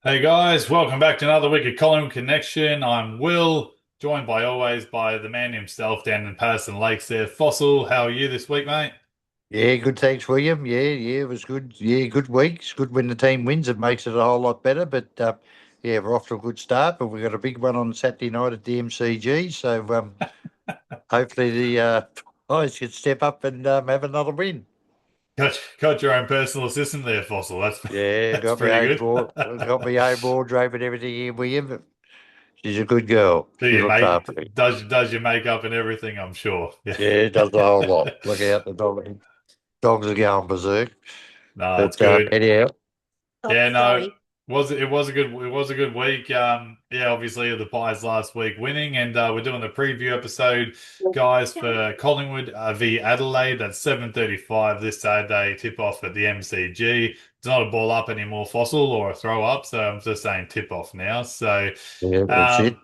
Hey guys, welcome back to another week of Collingwood Connection. I'm Will, joined by always by the man himself down in Patterson Lakes there. Fossil, how are you this week, mate? Yeah, good. Thanks, William. Yeah, it was good. Yeah, good week. It's good when the team wins. It makes it a whole lot better. But yeah, we're off to a good start. But we've got a big one on Saturday night at the MCG. So hopefully the guys can step up and have another win. Got your own personal assistant there, Fossil. That's Yeah, that's got my pretty own good. board, got my own wardrobe and everything here, William. She's a good girl. Do She you, looks mate? after me. Does your makeup and everything, I'm sure. Yeah. Yeah, does the whole lot. Look out, the dogs are going berserk. No, that's But good. anyhow, Yeah, no, it was a good week. Yeah, obviously the Pies last week winning, and we're doing the preview episode, guys, for Collingwood v Adelaide. That's 7:35 this Saturday. Tip off at the MCG. It's not a ball up anymore, Fossil, or a throw up. So I'm just saying tip off now. So, yeah, that's um, it.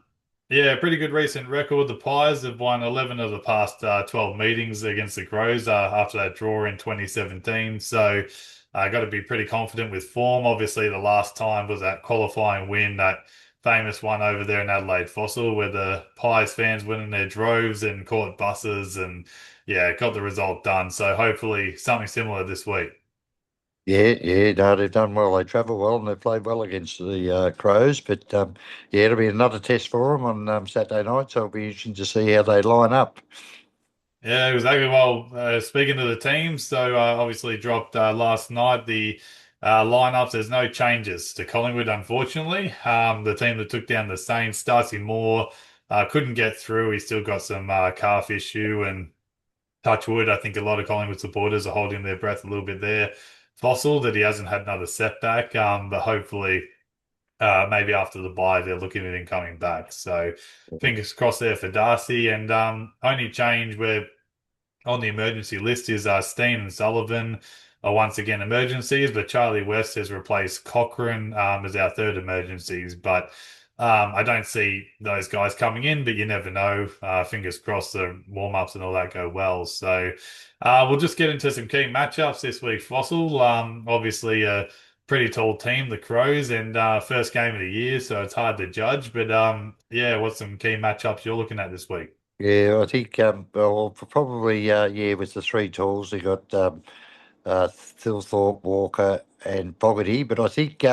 yeah, pretty good recent record. The Pies have won 11 of the past 12 meetings against the Crows after that draw in 2017. So I got to be pretty confident with form. Obviously, the last time was that qualifying win, that famous one over there in Adelaide Fossil, where the Pies fans went in their droves and caught buses and yeah, got the result done. So hopefully something similar this week. Yeah, no, they've done well. They travel well and they played well against the Crows. But yeah, it'll be another test for them on Saturday night. So it'll be interesting to see how they line up. Yeah, exactly. Well, speaking of the teams, so obviously dropped last night the lineups. There's no changes to Collingwood, unfortunately. The team that took down the Saints, Darcy Moore, couldn't get through. He's still got some calf issue, and touch wood, I think a lot of Collingwood supporters are holding their breath a little bit there. Fossil that he hasn't had another setback, but hopefully. Maybe after the bye, they're looking at him coming back. So fingers crossed there for Darcy. And only change we're on the emergency list is Steen and Sullivan are once again emergencies, but Charlie West has replaced Cochrane as our third emergencies. But I don't see those guys coming in, but you never know. Fingers crossed the warm-ups and all that go well. So we'll just get into some key matchups this week, Fossil. Obviously, a pretty tall team, the Crows, and first game of the year, so it's hard to judge. But yeah, what's some key matchups you're looking at this week? Yeah, I think well, probably yeah, with the three tools they got Thilthorpe, Walker, and Fogarty. But I think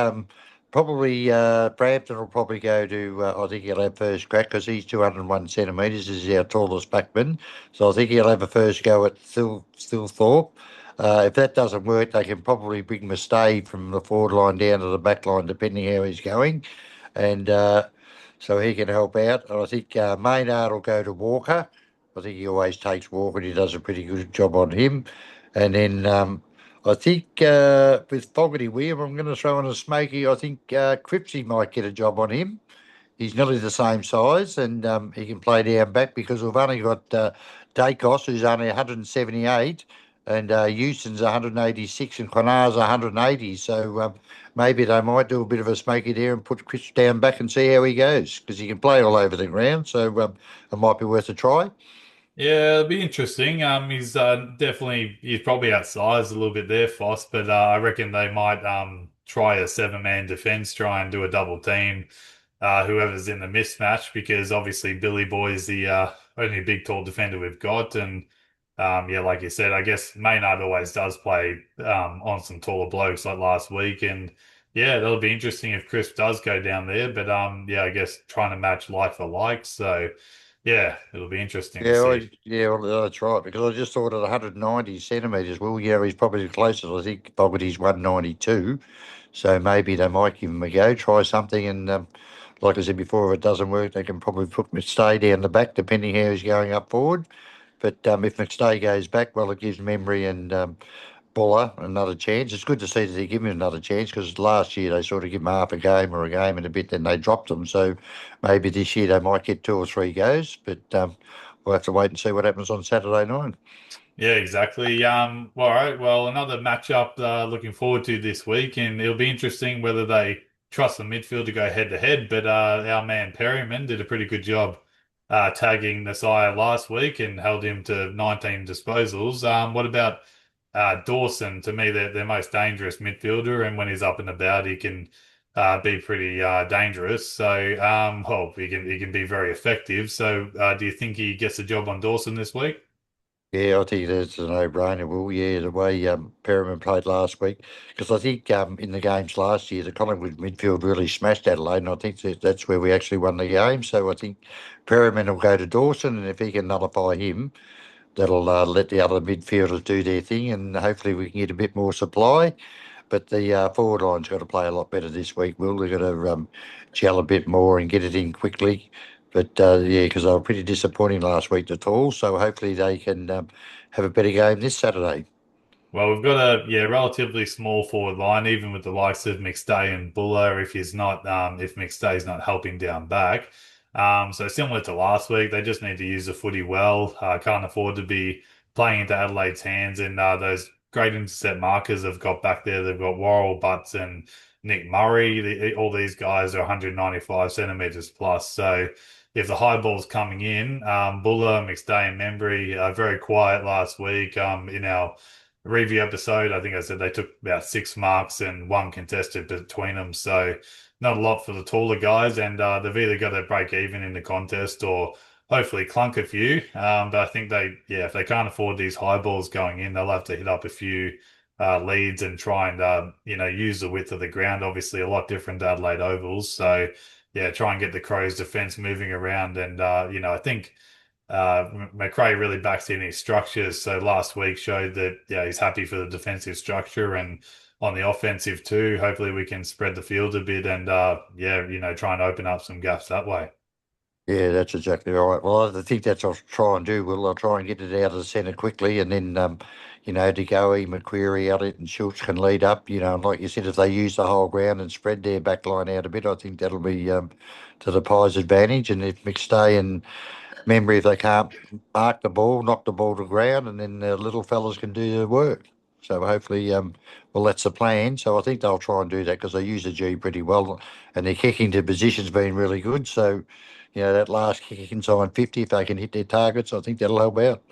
probably Brampton will probably go to. I think he'll have first crack because he's 201 centimetres. Is our tallest backman, so I think he'll have a first go at Thilthorpe. If that doesn't work, they can probably bring Mustay from the forward line down to the back line, depending how he's going, and so he can help out. And I think Maynard will go to Walker. I think he always takes Walker, and he does a pretty good job on him. And then I think with Fogarty William, I'm going to throw in a smoky. I think Cripsy might get a job on him. He's nearly the same size, and he can play down back because we've only got Dacos, who's only 178, and Houston's 186, and Quanar's 180. So maybe they might do a bit of a smoky there and put Chris down back and see how he goes because he can play all over the ground. So it might be worth a try. Yeah, it'll be interesting. He's he's probably outsized a little bit there, Foss, but I reckon they might try a seven-man defense, try and do a double team, whoever's in the mismatch, because obviously Billy Boy's the only big tall defender we've got, and yeah, like you said, I guess Maynard always does play on some taller blokes like last week, and yeah, that'll be interesting if Chris does go down there, but yeah, I guess trying to match like for like, so. Yeah, it'll be interesting to see. Yeah, well, that's right. Because I just thought at 190 centimetres, well, yeah, he's probably the closest. I think Boggarty's 192, so maybe they might give him a go, try something, and like I said before, if it doesn't work, they can probably put McStay down the back, depending how he's going up forward. But if McStay goes back, well, it gives Memory and Buller another chance. It's good to see that they give him another chance because last year they sort of give him half a game or a game and a bit, then they dropped them. So maybe this year they might get two or three goes, but we'll have to wait and see what happens on Saturday night. Yeah, exactly. All right. Well, another matchup looking forward to this week, and it'll be interesting whether they trust the midfield to go head to head. But our man Perryman did a pretty good job tagging Nasiah last week and held him to 19 disposals. What about Dawson? To me, they're their most dangerous midfielder, and when he's up and about, he can be pretty dangerous. So, well, he can be very effective. So, do you think he gets the job on Dawson this week? Yeah, I think that's a no-brainer. Well, yeah, the way Perriman played last week, because I think in the games last year, the Collingwood midfield really smashed Adelaide, and I think that's where we actually won the game. So I think Perriman will go to Dawson, and if he can nullify him, that'll let the other midfielders do their thing, and hopefully we can get a bit more supply. But the forward line's got to play a lot better this week, Will. They've got to gel a bit more and get it in quickly. But yeah, because they were pretty disappointing last week, the Tools. So hopefully they can have a better game this Saturday. Well, we've got a relatively small forward line, even with the likes of McStay and Buller. If McStay's not helping down back, so similar to last week, they just need to use the footy well. Can't afford to be playing into Adelaide's hands, and those great intercept markers have got back there. They've got Worrell, Butts, and Nick Murray. All these guys are 195 centimeters plus. So if the high ball's coming in, Buller, McStay, and Membry are very quiet last week. In our review episode, I think I said they took about 6 marks and one contested between them. So not a lot for the taller guys, and they've either got to break even in the contest or hopefully clunk a few. But I think if they can't afford these high balls going in, they'll have to hit up a few leads and try and use the width of the ground. Obviously, a lot different to Adelaide ovals, so yeah, try and get the Crows' defense moving around, and I think. McRae really backs in his structures. So last week showed that he's happy for the defensive structure and on the offensive too. Hopefully we can spread the field a bit and try and open up some gaps that way. Yeah, that's exactly right. Well, I think that's what I'll try and do. Will I'll try and get it out of the centre quickly, and then DeGoey, McQuarrie, Elliott, and Schultz can lead up. And like you said, if they use the whole ground and spread their back line out a bit, I think that'll be to the Pies' advantage. And if McStay and Memory, if they can't mark the ball, knock the ball to ground, and then the little fellas can do the work. So hopefully, well, that's the plan. So I think they'll try and do that because they use the G pretty well, and their kicking to position's been really good. So, that last kick inside 50, if they can hit their targets, I think that'll help out.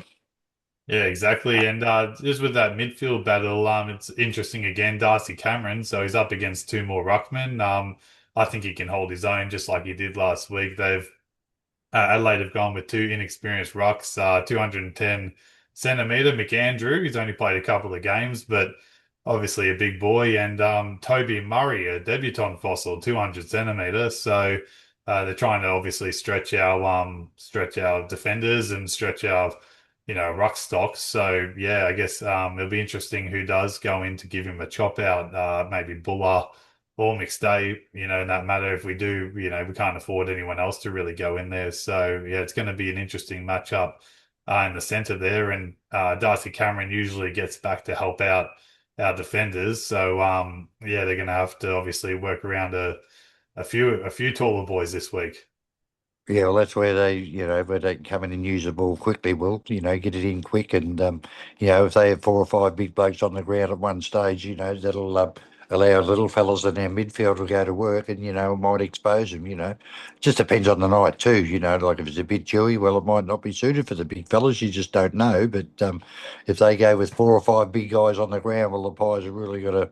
Yeah, exactly. And just with that midfield battle, it's interesting again. Darcy Cameron, so he's up against two more ruckmen. I think he can hold his own just like he did last week. Adelaide have gone with two inexperienced rucks, 210 centimeter. McAndrew, he's only played a couple of games, but obviously a big boy. And Toby Murray, a debutant fossil, 200 centimeter. So they're trying to obviously stretch our defenders and stretch our ruck stocks. So yeah, I guess it'll be interesting who does go in to give him a chop out. Maybe Buller or McStay, in that matter, if we do, we can't afford anyone else to really go in there. So yeah, it's going to be an interesting matchup in the centre there. And Darcy Cameron usually gets back to help out our defenders. So yeah, they're going to have to obviously work around a few taller boys this week. Yeah, well, that's where they can come in and use the ball quickly, Will, get it in quick. And, if they have four or five big blokes on the ground at one stage, that'll allow little fellas in our midfield to go to work and, it might expose them. Just depends on the night too, like if it's a bit dewy, well, it might not be suited for the big fellas. You just don't know. But if they go with four or five big guys on the ground, well, the Pies have really got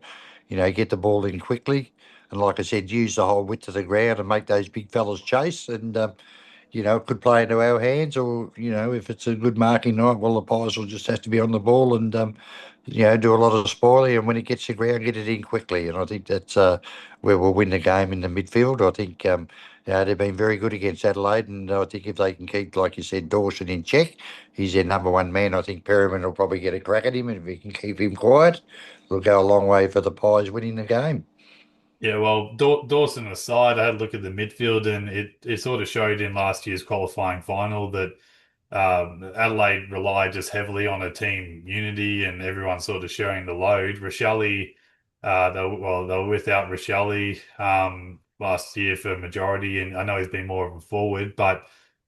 to, get the ball in quickly. And like I said, use the whole width of the ground and make those big fellas chase. And, it could play into our hands, or if it's a good marking night, well, the Pies will just have to be on the ball and do a lot of spoiling, and when it gets to ground, get it in quickly. And I think that's where we'll win the game in the midfield. I think they've been very good against Adelaide, and I think if they can keep, like you said, Dawson in check, he's their number one man. I think Perriman will probably get a crack at him, and if he can keep him quiet, it'll go a long way for the Pies winning the game. Yeah, well, Dawson aside, I had a look at the midfield, and it sort of showed in last year's qualifying final that Adelaide relied just heavily on a team unity and everyone sort of sharing the load. Rochelle, they were without Rochelle last year for a majority, and I know he's been more of a forward, but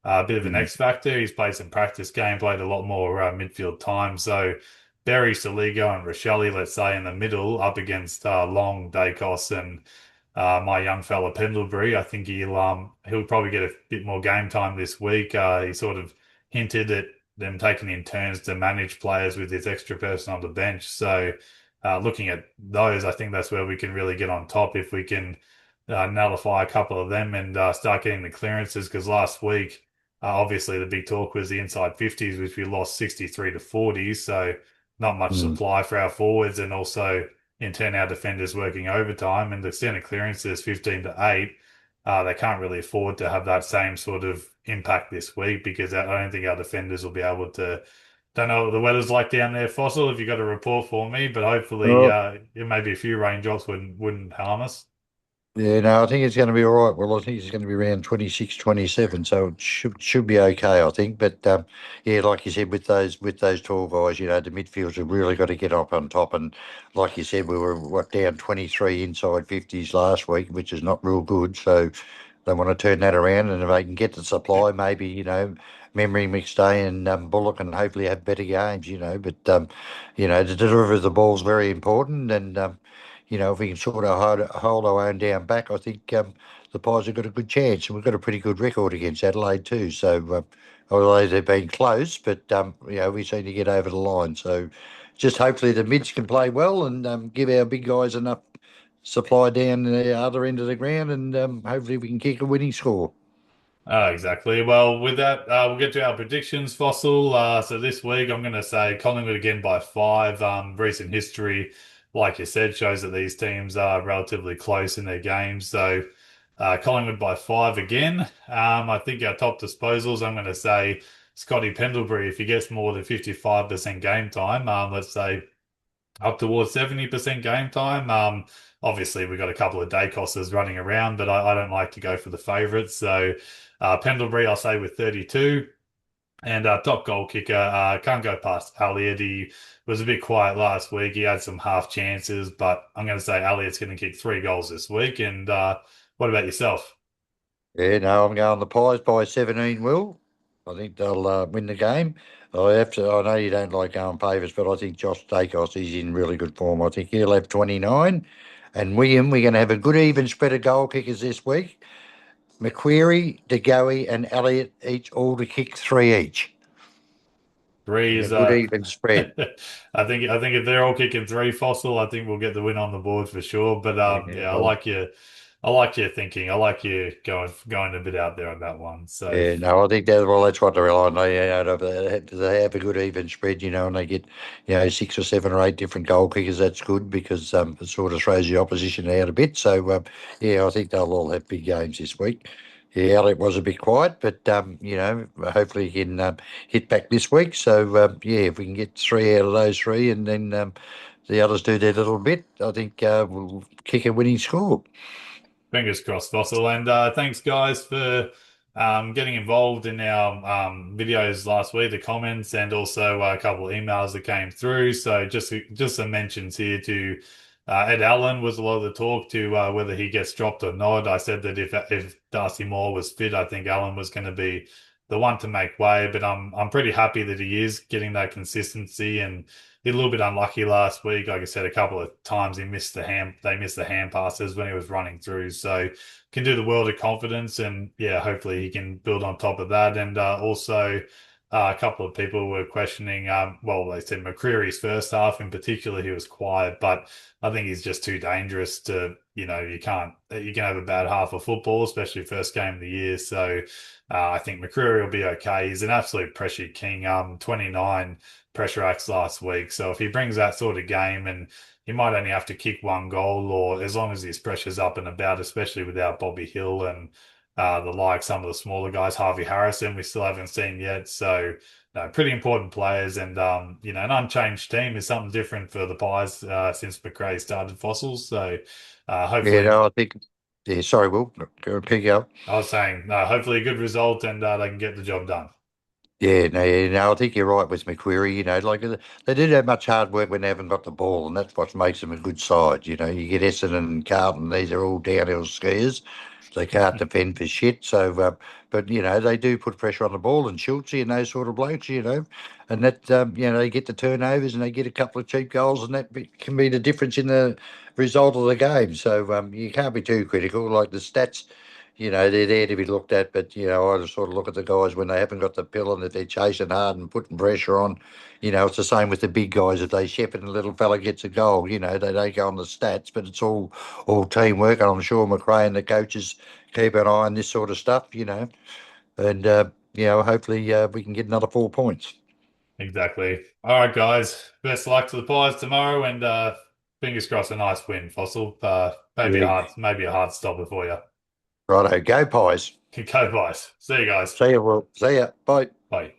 a bit of an Mm. X factor. He's played some practice game, played a lot more midfield time. So Berry, Saligo, and Rochelle, let's say in the middle, up against Long, Dacos, and my young fella Pendlebury. I think he'll probably get a bit more game time this week. He sort of hinted at them taking in turns to manage players with this extra person on the bench. So looking at those, I think that's where we can really get on top if we can nullify a couple of them and start getting the clearances. Because last week, obviously, the big talk was the inside 50s, which we lost 63 to 40. So not much Mm. supply for our forwards, and also in turn our defenders working overtime. And the extent of clearances 15 to 8. They can't really afford to have that same sort of impact this week because I don't think our defenders will be able to. Don't know what the weather's like down there, Fossil. If you got a report for me, but hopefully, Oh, maybe a few raindrops wouldn't harm us. yeah, no, I think it's going to be all right. Well, I think it's going to be around 26, 27, so it should be okay, I think. But yeah, like you said, with those tall guys, the midfields have really got to get up on top. And like you said, we were down 23 inside 50s last week, which is not real good. So they want to turn that around, and if they can get the supply, maybe Memory McStay and Bullock, and hopefully have better games. But the delivery of the ball is very important, and if we can sort of hold our own down back, I think the Pies have got a good chance, and we've got a pretty good record against Adelaide too. So although they've been close, but we seem to get over the line. So just hopefully the mids can play well and give our big guys enough supply down the other end of the ground, and hopefully we can kick a winning score. Exactly. Well, with that, we'll get to our predictions, Fossil. So this week, I'm going to say Collingwood again by 5. Recent history, like you said, shows that these teams are relatively close in their games. So Collingwood by 5 again. I think our top disposals, I'm going to say Scotty Pendlebury, if he gets more than 55% game time, let's say up towards 70% game time. Obviously, we've got a couple of day costers running around, but I don't like to go for the favourites. So, Pendlebury, I'll say with 32. And top goal kicker, can't go past Elliott. He was a bit quiet last week. He had some half chances, but I'm going to say Elliott's going to kick 3 goals this week. And what about yourself? Yeah, no, I'm going the Pies by 17, Will. I think they'll win the game. I know you don't like going favourites, but I think Josh Dacos is in really good form. I think he'll have 29. And William, we're going to have a good even spread of goal kickers this week. McQuarrie, DeGoey, and Elliott each all to kick three each. Three And a is good even spread. I think if they're all kicking 3 Fossil, I think we'll get the win on the board for sure. But Yeah, yeah, well, I like your thinking. I like you going a bit out there on that one. So yeah, no, I think that's what they rely on. They have a good even spread, and they get, 6 or 7 or 8 different goal kickers. That's good because it sort of throws the opposition out a bit. So, yeah, I think they'll all have big games this week. Yeah, Elliot was a bit quiet, but, hopefully he can hit back this week. So, yeah, if we can get 3 out of those 3 and then the others do their little bit, I think we'll kick a winning score. fingers crossed, Fossil. And thanks, guys, for getting involved in our videos last week, the comments, and also a couple of emails that came through. So just some mentions here to Ed Allen was a lot of the talk to whether he gets dropped or not. I said that if Darcy Moore was fit, I think Allen was going to be the one to make way. But I'm pretty happy that he is getting that consistency and. He a little bit unlucky last week. Like I said, a couple of times they missed the hand passes when he was running through. So can do the world of confidence, and yeah, hopefully he can build on top of that. And also, a couple of people were questioning. Well, they said McCreary's first half in particular, he was quiet, but I think he's just too dangerous to. You can have a bad half of football, especially first game of the year. So I think McCreary will be okay. He's an absolute pressure king. 29 pressure acts last week. So if he brings that sort of game and he might only have to kick 1 goal, or as long as his pressure's up and about, especially without Bobby Hill and some of the smaller guys, Harvey Harrison, we still haven't seen yet. So, no, pretty important players, and an unchanged team is something different for the Pies since McRae started Fossils. So, Yeah, hopefully, no, I think. Yeah, sorry, Will. Keep going. I was saying, hopefully a good result, and they can get the job done. Yeah, no, I think you're right with McQuarrie. Like they did have much hard work when they haven't got the ball, and that's what makes them a good side. You get Essendon and Carlton; these are all downhill skiers. They can't defend for shit. So, but they do put pressure on the ball, and Schultz and those sort of blokes, and that they get the turnovers and they get a couple of cheap goals, and can be the difference in the result of the game. So, you can't be too critical. Like the stats. they're there to be looked at. But I just sort of look at the guys when they haven't got the pill and if they're chasing hard and putting pressure on. It's the same with the big guys. If they shepherd and a little fella gets a goal, they don't go on the stats, but it's all teamwork. And I'm sure McRae and the coaches keep an eye on this sort of stuff. And hopefully we can get another 4 points. Exactly. All right, guys. Best luck to the Pies tomorrow, and fingers crossed a nice win, Fossil. Yeah. Maybe a hard stopper for you. Righto, go Pies. Go Pies. See you guys. See you. Will. See ya. Bye. Bye.